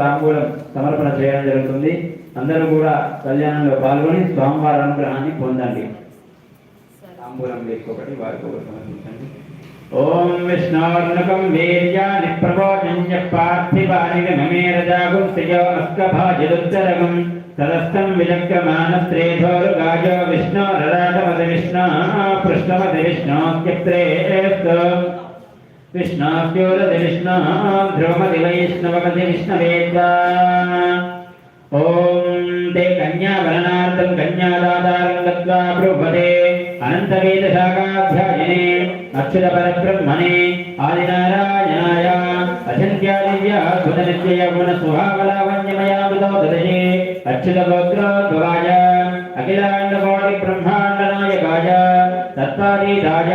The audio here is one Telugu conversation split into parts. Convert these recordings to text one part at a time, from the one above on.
తాంబూలం సమర్పణ చేయడం జరుగుతుంది. అందరూ కూడా కళ్యాణంలో పాల్గొని స్వామివారి అనుగ్రహాన్ని పొందండి. తాంబూలం వేసుకోబడి వారికి సమర్పించండి. ఓం విష్ణోర్నకం వీర్యాని ప్రబోధన్య పార్థివాని మమే రజాగుంసయో అస్కభాజిదుత్తరగం తదస్థం విజగ్యమానస్త్రేధోరుగాజో విష్ణోరరాటమతి విష్ణో పృష్ణమతి విష్ణోస్త్రేస్తో విష్ణోస్యోరతి విష్ణో ధ్రువమతి వైష్ణవమతి విష్ణవేద్యా. ఓం ते कन्यावरणार्थं कन्यादातारं दत्त्वा ब्रूपते अनन्तवेदशाखाध्यायिने अच्युतपरब्रह्मणे आदिनारायणाय अचिन्त्यादिव्याद्भुतनित्ययगुणसुहावलावन्यमयामृतोदये अच्युतगोत्रोद्भवाय अखिलाण्डकोटिब्रह्माण्डनायकाय तत्त्वातीताय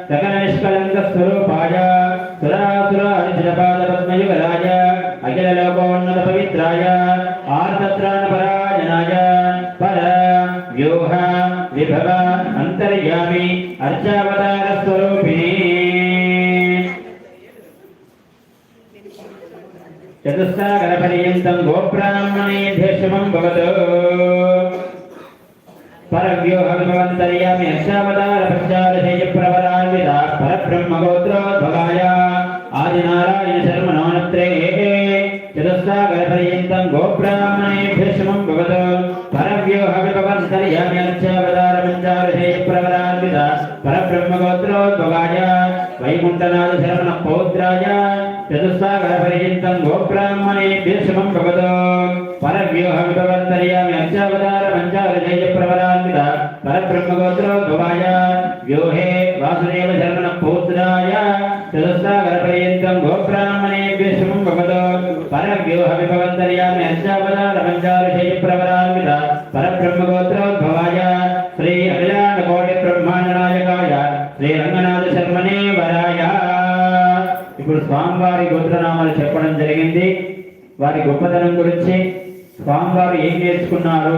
सकलनिष्कलङ्कस्वरूपाय सुरासुरानिजपादपद्मयुगलाय अखिललोकोन्नतपवित्राय आर्तत्राणपरायणाय पर व्यूह विभव अंतर्यामी अर्चावतार स्वरूपिणी चतुस्सागरपर्यन्तं गोब्राह्मणेभ्यः शुभं भवतु. परव्यूह विभवन्तर्यामी अर्चावतार पञ्चादशयप्रवरान्विता परब्रह्मगोत्रोद्भवाय आदिनारायण शर्मणोनत्रे चतुस्सागरपर्यन्तं गोब्राह्मणेभ्यः शुभं भवतु. परव्यूह विभवन्तर्यामी अर्चावतार पञ्चादशयप्रवरान्विता परब्रह्मगोत्रोद्भवाय वैकुण्ठनाथ शर्मणपौत्राय चतुस्सागरपर्यन्तं गोब्राह्मणेभ्यः शुभं भवतु. परव्यूह विभवन्तर्यामी अर्चावतार पञ्चादशयप्रवरान्विता परब्रह्मगोत्रोद्भवाय व्यूहे वासुदेव शर्मणपौत्राय चतुस्सागरपर्यन्तं गोब्राह्मणेभ्यः शुभं भवतु. परव्यूह विभवन्तर्यामी अर्चावतार पञ्चादशयप्रवरान्विता परब्रह्मगोत्रोद्भवाय श्री अखिलाण्डकोटिब्रह्माण्डनायकाय శ్రీ రంగనాథ శర్మనే వరాయ. ఇప్పుడు స్వామివారి గోత్రనామాలు చెప్పడం జరిగింది. వారి గొప్పతనం గురించి స్వామివారు ఏం నేర్చుకున్నారు,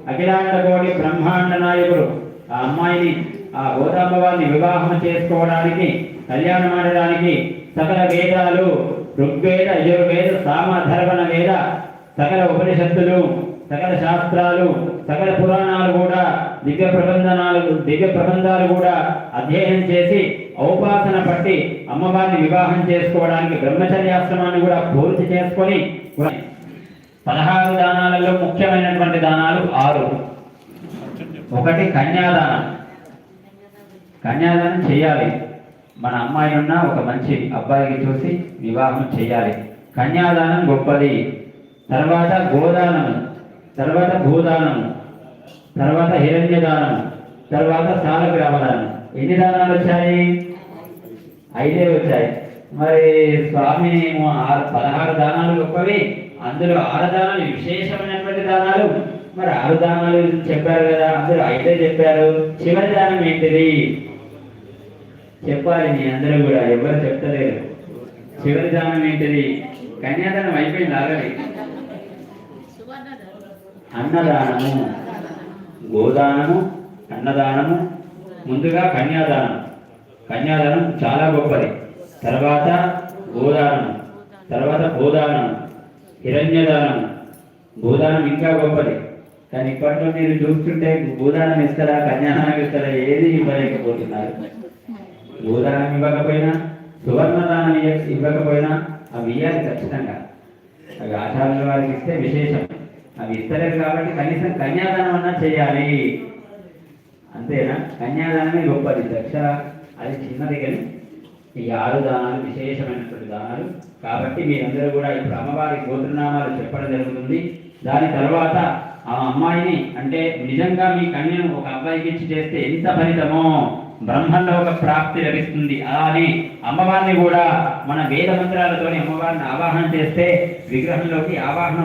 అఖిలాండకోటి బ్రహ్మాండ నాయకుడు ఆ అమ్మాయిని ఆ గోదామ్మవారిని వివాహం చేసుకోవడానికి కళ్యాణం ఆడడానికి సకల వేదాలు ఋగ్వేద యజుర్వేద సామ ధర్వణ వేద సకల ఉపనిషత్తులు సకల శాస్త్రాలు సకల పురాణాలు కూడా దివ్య ప్రబంధాలు కూడా అధ్యయనం చేసి ఔపాసన పట్టి అమ్మవారిని వివాహం చేసుకోవడానికి బ్రహ్మచర్యాశ్రమాన్ని కూడా పూర్తి చేసుకొని 16 దానాలలో ముఖ్యమైనటువంటి దానాలు 6. ఒకటి కన్యాదానం. కన్యాదానం చేయాలి. మన అమ్మాయి ఉన్న ఒక మంచి అబ్బాయికి చూసి వివాహం చేయాలి. కన్యాదానం గొప్పది. తర్వాత గోదానము, తర్వాత భూదానము, తర్వాత హిరణ్యదానము, తర్వాత సాలగ్రామదానం. ఎన్ని దానాలు వచ్చాయి? 5 వచ్చాయి. మరి స్వామి 16 దానాలు గొప్పవి. అందులో 6 దానాలు విశేషమైనటువంటి దానాలు. మరి 6 దానాలు చెప్పారు కదా, అందరూ 5 చెప్పారు. చివరి దానం ఏంటిది చెప్పాలి. మీ అందరూ కూడా ఎవరు చెప్తలేరు. చివరి దానం ఏంటిది? కన్యాదానం అయిపోయింది ఆల్రెడీ. అన్నదానము, గోదానము, అన్నదానము, ముందుగా కన్యాదానం. కన్యాదానం చాలా గొప్పది. తర్వాత గోదానము, తర్వాత భూదానము, హిరణ్యదానము. భూదానం ఇంకా గొప్పది. కానీ ఇప్పట్లో మీరు చూస్తుంటే భూదానం ఇస్తారా, కన్యాదానం ఇస్తారా, ఏది ఇవ్వలేకపోతున్నారు. భూదానం ఇవ్వకపోయినా, సువర్ణదానం ఇవ్వకపోయినా అవి ఇవ్వాలి ఖచ్చితంగా. అవి ఆచార్యుల వారికి ఇస్తే విశేషం. అవి ఇస్తలేదు కాబట్టి కనీసం కన్యాదానం అన్నా చేయాలి. అంతేనా? కన్యాదానమే గొప్పది. దక్ష అది చిన్నది, కానీ ఈ 6 దానాలు విశేషమైనటువంటి దానాలు. కాబట్టి మీరందరూ కూడా ఇప్పుడు అమ్మవారి గోత్రనామాలు చెప్పడం జరుగుతుంది. దాని తర్వాత ఆ అమ్మాయిని అంటే నిజంగా మీ కన్యను ఒక అబ్బాయికి ఇచ్చి చేస్తే ఎంత ఫలితమో, బ్రహ్మలోక ప్రాప్తి లభిస్తుంది. అలానే అమ్మవారిని కూడా మన వేద మంత్రాలతోని అమ్మవారిని ఆవాహన చేస్తే విగ్రహంలోకి ఆవాహన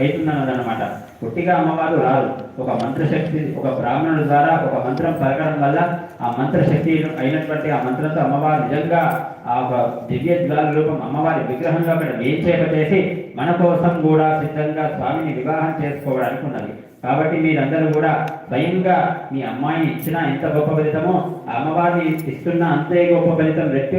అవుతుందన్నదన్నమాట. పుట్టిగా అమ్మవారు రాదు. ఒక మంత్రశక్తి, ఒక బ్రాహ్మణుడి ద్వారా ఒక మంత్రం పలకడం వల్ల ఆ మంత్రశక్తి అయినటువంటి ఆ మంత్రంతో అమ్మవారు నిజంగా ఆ ఒక దివ్య జ్వాల రూపం అమ్మవారి విగ్రహంలో అక్కడ వేంచేపచేసి మన కోసం కూడా సిద్ధంగా స్వామిని వివాహం చేసుకోవడానికి ఉన్నది. కాబట్టి మీరందరూ కూడా స్వయంగా మీ అమ్మాయిని ఇచ్చినా ఎంత గొప్ప ఫలితమో, ఆ అమ్మవారిని ఇస్తున్న అంతే గొప్ప ఫలితం రెట్టి